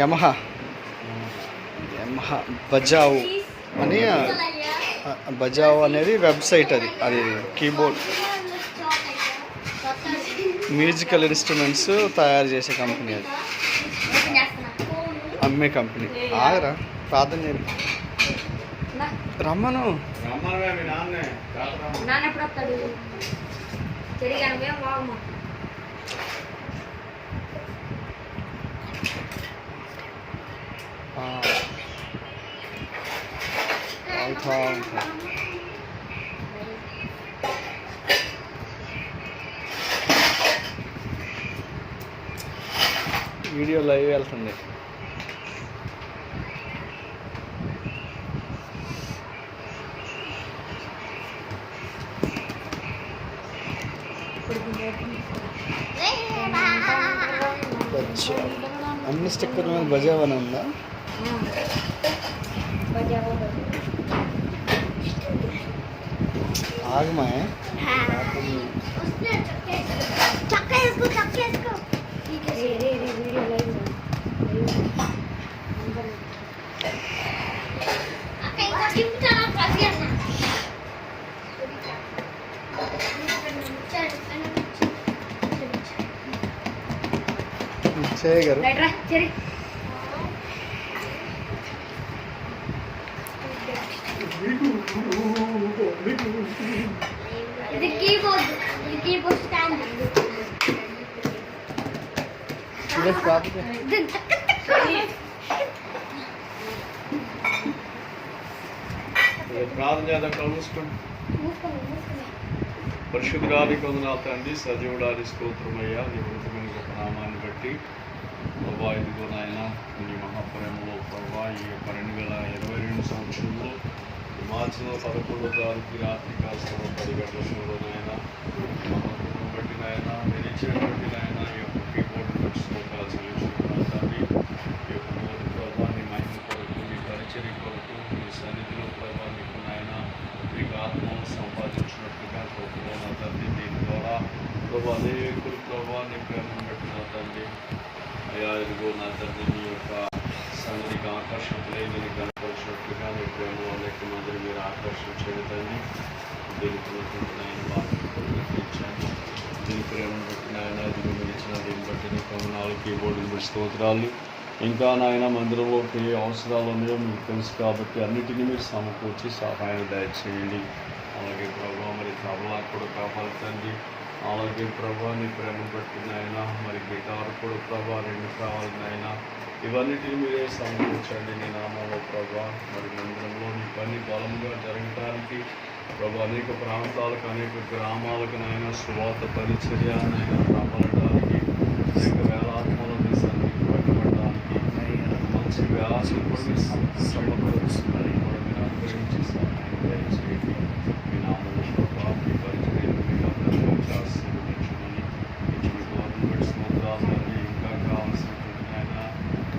Yamaha Bajao అని బజావ్ అనేది website. అది కీబోర్డ్ మ్యూజికల్ ఇన్స్ట్రుమెంట్స్ తయారు చేసే కంపెనీ. అది అమ్మే కంపెనీ. ఆగరా ప్రార్థన చేయండి. రమ్మను. వీడియో లైవ్ వెళ్తుంది. అన్ని స్టిక్కర్ మీద బజావ్ అని ఉందా? ఆగమా చేయగారు. ప్రార్థన చేద్దాం. కలుసుకోండి. పరిశుద్ధానికి వందనాలు తండ్రి, సజీవుడానికి స్తోత్రమయ్యా. నీ ఉన్నతమైన గొప్ప నామాన్ని బట్టి ప్రభా, ఇదిగో నాయన నీ మహాప్రేమలో ప్రభా ఈ యొక్క 2022 సంవత్సరంలో మార్చి 11వ తారీఖు రాత్రి కాస్త 10 గంటల సమయంలో నాయన మహాత్మను బట్టి నాయన మీరు ఇచ్చినటువంటి నాయన ఈ యొక్క కీబోర్డ్ బట్టి స్తోత్రాలు చెల్లించుకుంటున్నాను తండ్రి. ఈ యొక్క నూరు ప్రభా నీ మహిమ కొరకు, నీ పరిచర్య కొరకు, నీ సన్నిధిలో ప్రభా నీకు నాయన మీకు ఆత్మను సంపాదించినట్టుగా కోరుకున్నా తండ్రి. దీని ద్వారా ప్రభా అనేకులు ప్రభా నీ ప్రేమను బట్టి నా తండ్రి అయ్యా ఇదిగో నా తండ్రి నీ యొక్క సన్నిధికి ఆకర్షితులై నేను కనపరిచినట్లుగా నీ ప్రేమలో అనేక మందిని మీరు ఆకర్షించండి తండ్రి. దీనికి నాయన బాధ్యతలు దీని ప్రేమను బట్టి నాయన ఇది మీరు ఇచ్చిన దీన్ని బట్టి నీ కొందనాలు కీబోర్డుని బట్టి స్తోత్రాలు. ఇంకా నాయన మందిరంలోకి ఏ అవసరాలు ఉన్నాయో మీకు తెలుసు కాబట్టి అన్నిటినీ మీరు సమకూర్చి సహాయం దయచేయండి. అలాగే ప్రభావ మరి తబలా కూడా కావాలి తండ్రి. అలాగే ప్రభా నీ ప్రేమ బట్టి నాయన మరి గిటార్ కూడా ప్రభా 2 కావాలి నాయన. ఇవన్నిటిని మీరే సమకూర్చండి నీ నామంలో ప్రభా. మరి మందిరంలో నీ పని బలంగా జరగటానికి ప్రభా అనేక ప్రాంతాలకు అనేక గ్రామాలకు నాయన సువార్త పరిచర్య నాయన రాబడటానికి అనేక వేలాత్మలో మీ సన్నిధికి పట్టుబడటానికి మంచి వ్యాసులు కూడా మీరు సమకూరుస్తున్నారు కూడా మీరు అనుగ్రహించి సహాయం దయచేయండి. మీ నామంలో ప్రభా మీ పరిచర్యను మీరు అందరికీ ఆశీర్వదించమని మీ గవర్నమెంట్ సముద్రాలని ఇంకా కావాల్సినటువంటి ఆయన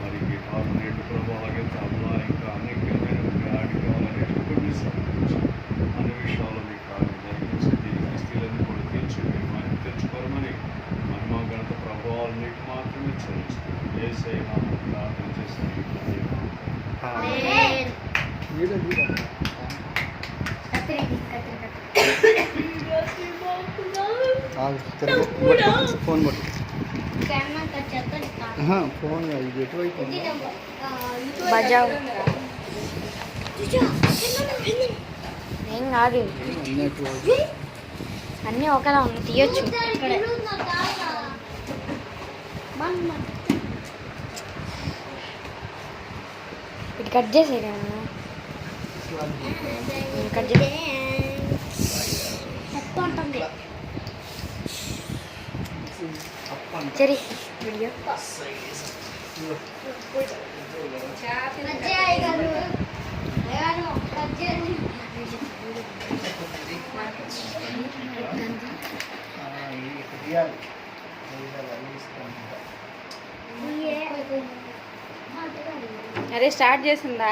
మరి గిటార్ నేటి ప్రభావ అలాగే తబలా ఇంకా అనేకమైనటువంటి ఆడికాలన్నిటి కూడా మీరు సమకూర్చండి. అన్ని విషయాల్లో మీ కార్యం జరిగించి దీని స్థితులన్నీ కూడా తీర్చి మీరు మహిమ తెచ్చుకోరమని మహిమ గణత ప్రభావాలు మీకు మాత్రమే చెల్లిస్తుంది. యేసయ్య నామములో ప్రార్థన చేసిన ఫోన్ పట్టు. ఫోన్ ఎటువైపు బజావ్ ఏం కాదు, అన్నీ ఒకలా ఉంది, తీయొచ్చు. ఇది కట్ చేసే కదా, కట్ చేసే సరే వీడియో అరే స్టార్ట్ చేసిందా?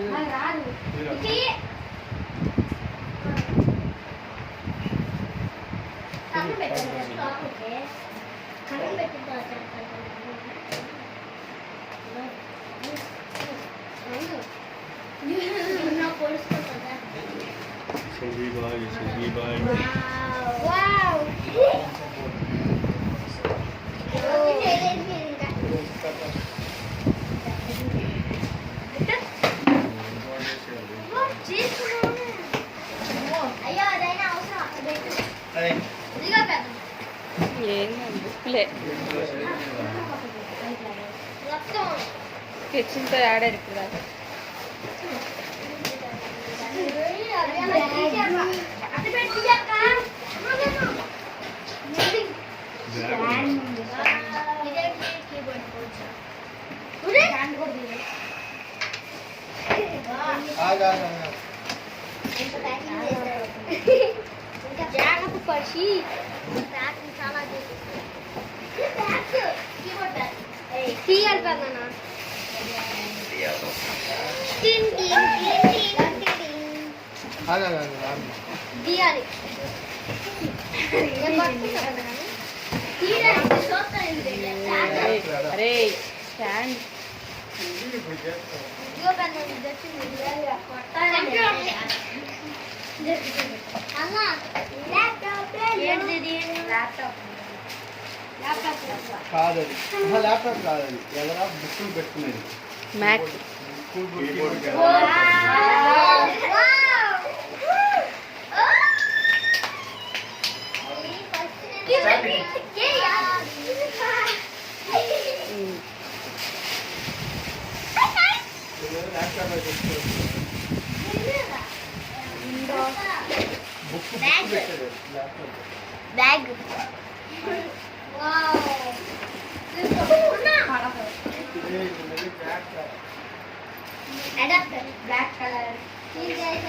నాకు రాదు. ఇది కన్ను పెట్టండి. ఓకే. కన్ను పెట్టిన తర్వాత నా పోల్చుకుంటుందా? సజీ బాయ్ వావ్. అయ్యో అదైనా అవసరం ఇదిగా పెద్ద ఏం బుక్లే మొత్తం కిచెన్తో ఆడారు ఇప్పుడు దాకా. అటు పెట్టి అక్క జాగ్రత్త పడిచి చాలా తీయాలి పెద్దనా తీయాలి అరే స్టాండ్ కాదది ల్యాప్టాప్ కాదది ఎవరా బుక్కులు పెట్టుకునేది Mac bag adapter black colour ఇదేంటి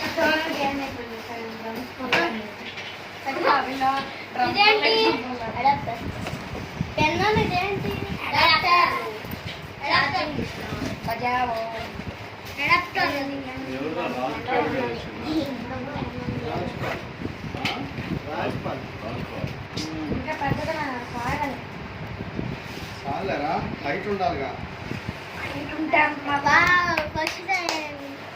అడాప్టర్ పెన్ ఇదేంటి అడాప్టర్ అడాప్టర్ బజావో అడాప్టర్ ఎవరు రాజుపాడు ఇంకా పెద్దగా కావాలి చాలరా హైట్ ఉండాలిగా ఫస్ట్ ఫస్ట్ నేను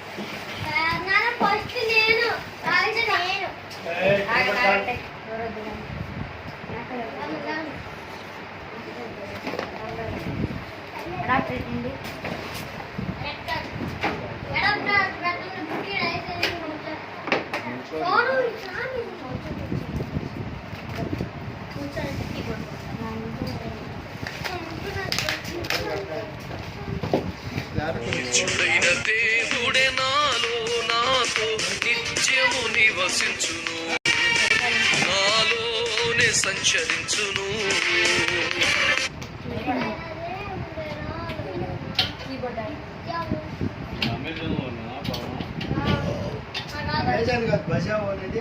నిత్యుడైన దేవుడే నాలో నాతో నిత్యము నివసించును, నాలోనే సంచరించును. అమెజాన్లోనా అమెజాన్ కాదు బజావ్ అనేది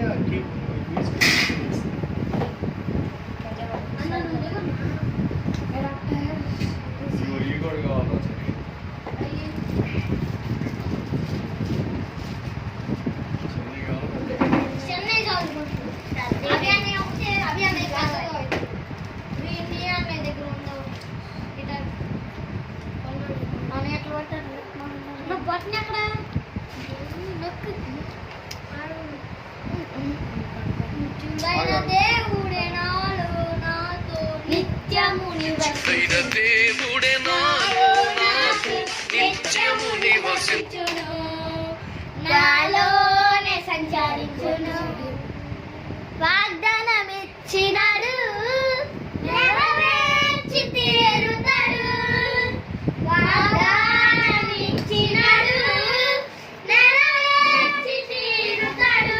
ఈ కూడా కావాలా చెన్నై అవి అన్నీ ఒకటే అవి అన్నీ కాదు ఇండియా మీ దగ్గర ఉండవు ఇట్లా మనం ఎట్లా పట్టారు నువ్వు బట్టన్ ఎక్కడ నొక్కు దేవుడే నాలో నాతో నిత్యము నిత్యుడైన దేవుడే నాలో నాతో నిత్యము నివసించును, నాలోనే సంచరించును. వాగ్దానమిచ్చినాడు నెరవేర్చి తీరుతాడు. వాగ్దానమిచ్చినాడు నెరవేర్చి తీరుతాడు.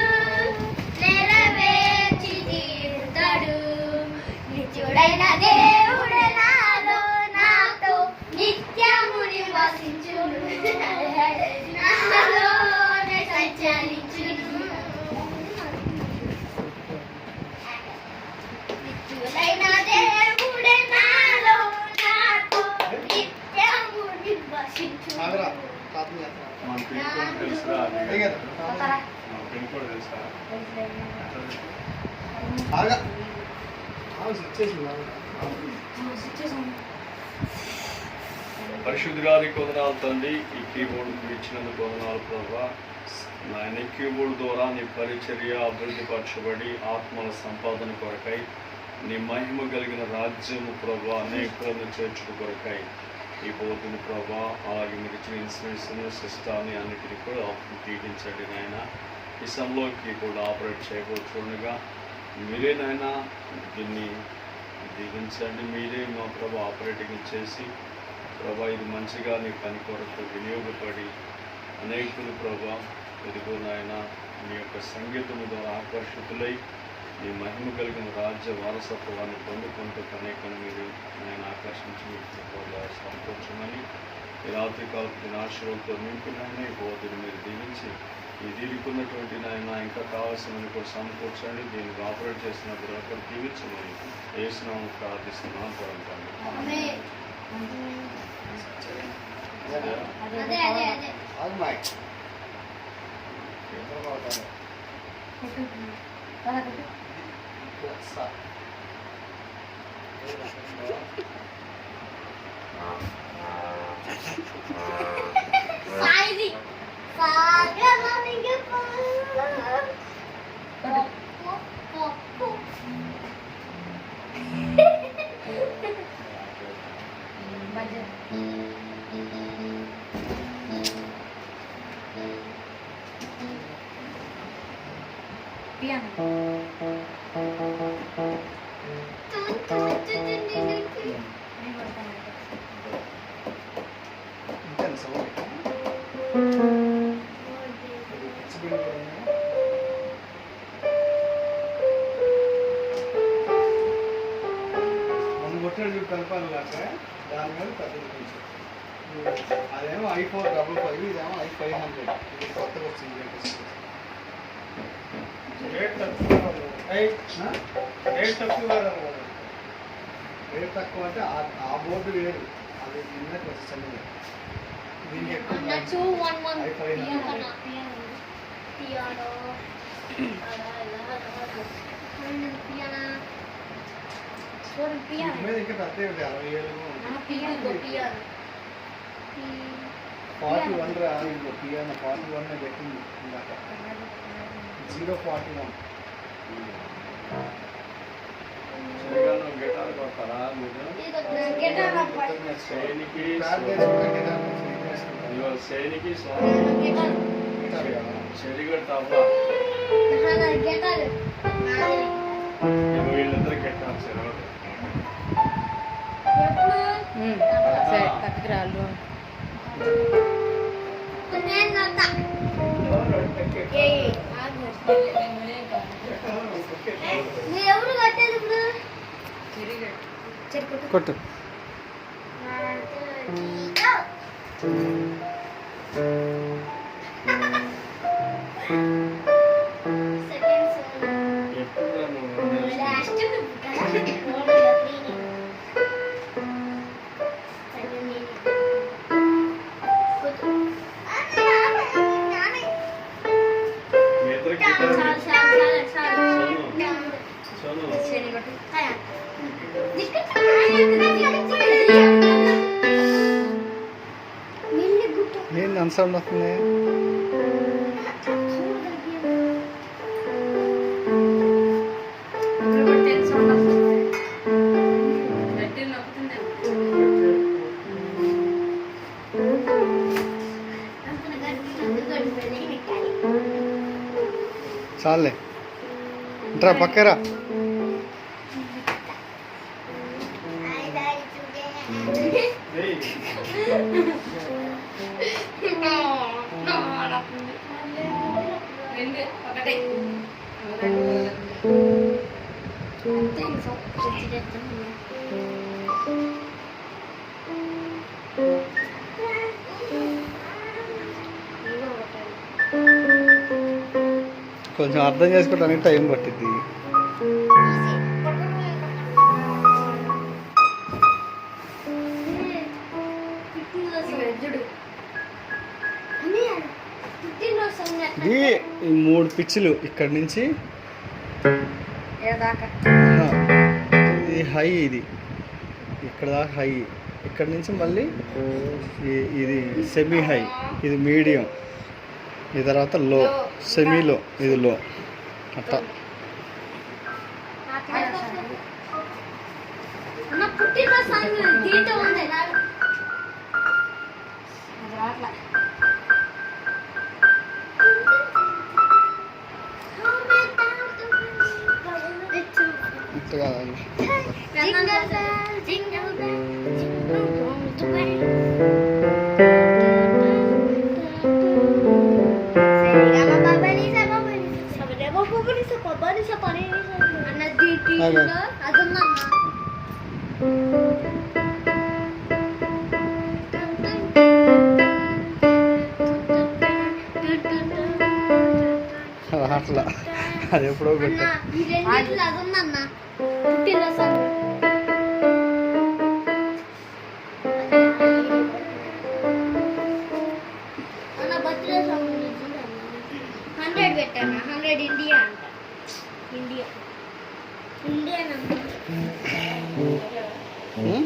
నెరవేర్చి తీరుతాడు. నిత్యుడైన దేవుడే నాలో అడిగారు పిన్ కోడ్ తెలుసా? బాగా స్విచ్ పరిశుద్ధిగారికి వందనాలు తండ్రి. ఈ కీబోర్డ్ ఇచ్చినందుకు వందనాలు ప్రభా. నాయన కీబోర్డ్ ద్వారా నీ పరిచర్య అభివృద్ధిపరచబడి ఆత్మల సంపాదన కొరకై నీ మహిమ కలిగిన రాజ్యము ప్రభా అనేకులను చేర్చుట కొరకై ఈ బోర్డుని ప్రభా అలాగే మీరు ఇచ్చిన ఇన్స్ట్రుమెంట్స్ని సిస్టాన్ని అన్నిటిని కూడా దీవించండి నాయన. ఈ సమయంలోకి కూడా ఆపరేట్ చేయబోతుండగా మీరే నాయన దీన్ని దీవించండి. మీరే మా ప్రభా ఆపరేటింగ్ చేసి ప్రభా ఇది మంచిగా నీ పని కొరకు వినియోగపడి అనేకులు ప్రభా ఇదిగో నాయన మీ యొక్క సంగీతము ద్వారా ఆకర్షితులై నీ మహిమ కలిగిన రాజ్య వారసత్వాన్ని పొందుకుంటూ అనేకను మీరు నేను ఆకర్షించి మీకు సమకూర్చమని ఈ రాత్రి కాలపు ఆశీర్వాదంతో నింపినాయన ఈ బోధుని మీరు దీవించి ఈ దీనికున్నటువంటి నాయన ఇంకా కావాల్సినవి కూడా సమకూర్చండి. దీన్ని ఆపరేట్ చేసినప్పుడు అక్కడ దీవించమని వేసినాము ప్రార్థిస్తున్నాం పరంపండి. కలపాలి దాని మీద పెద్దది అదేమో i455 ఇదేమో i500 ఇది కొత్తగా వచ్చింది. రేట్ తక్కువ అంటే ఆ బోర్డు వేరు, అది దీని కొంచెం దీనికి ఎక్కువ మీద ఇంకా పెద్ద 60,000 41 రా ఇంకో పియానో 41 పెట్టింది ఇందాక 041. గిటార్ కొడతారా శైలికి శైలికి చెరిగడ తప్ప వీళ్ళందరూ గిటార్ చెరవదు. సరే పక్కకి రాళ్ళు ఎవరు కట్టేది ఇప్పుడు కొట్టు ఏంది అంత సౌండ్ వస్తుంది? చాలే ఇంట్రా పక్కరా. కొంచెం అర్థం చేసుకోవడానికి టైం పట్టింది. ఈ 3 పిచ్చులు ఇక్కడి నుంచి ఏదాకా ఇది హై, ఇది ఇక్కడ దాకా హై, ఇక్కడ నుంచి మళ్ళీ ఇది సెమీ హై, ఇది మీడియం, ఈ తర్వాత లో, సెమీలో, ఇది లో, అట్లా. అన్న పుట్టినరోజు సాంగ్ దీంట్లో ఉంది నాకు. అది రాట్లా. ఇట్లా కాదు. Jingle bell, jingle bell, jingle all the way. అన్న దీంట్లో అదన్నా అట్లా అది ఎప్పుడో అన్న పెట్టా. ఈ రెండిట్లో అదన్నా పుట్టినరోజు సాంగ్. అన్న బర్త్డే సాంగ్ 100 పెట్టాను. 100 ఇండియా అంట. ఇండియా ఉం?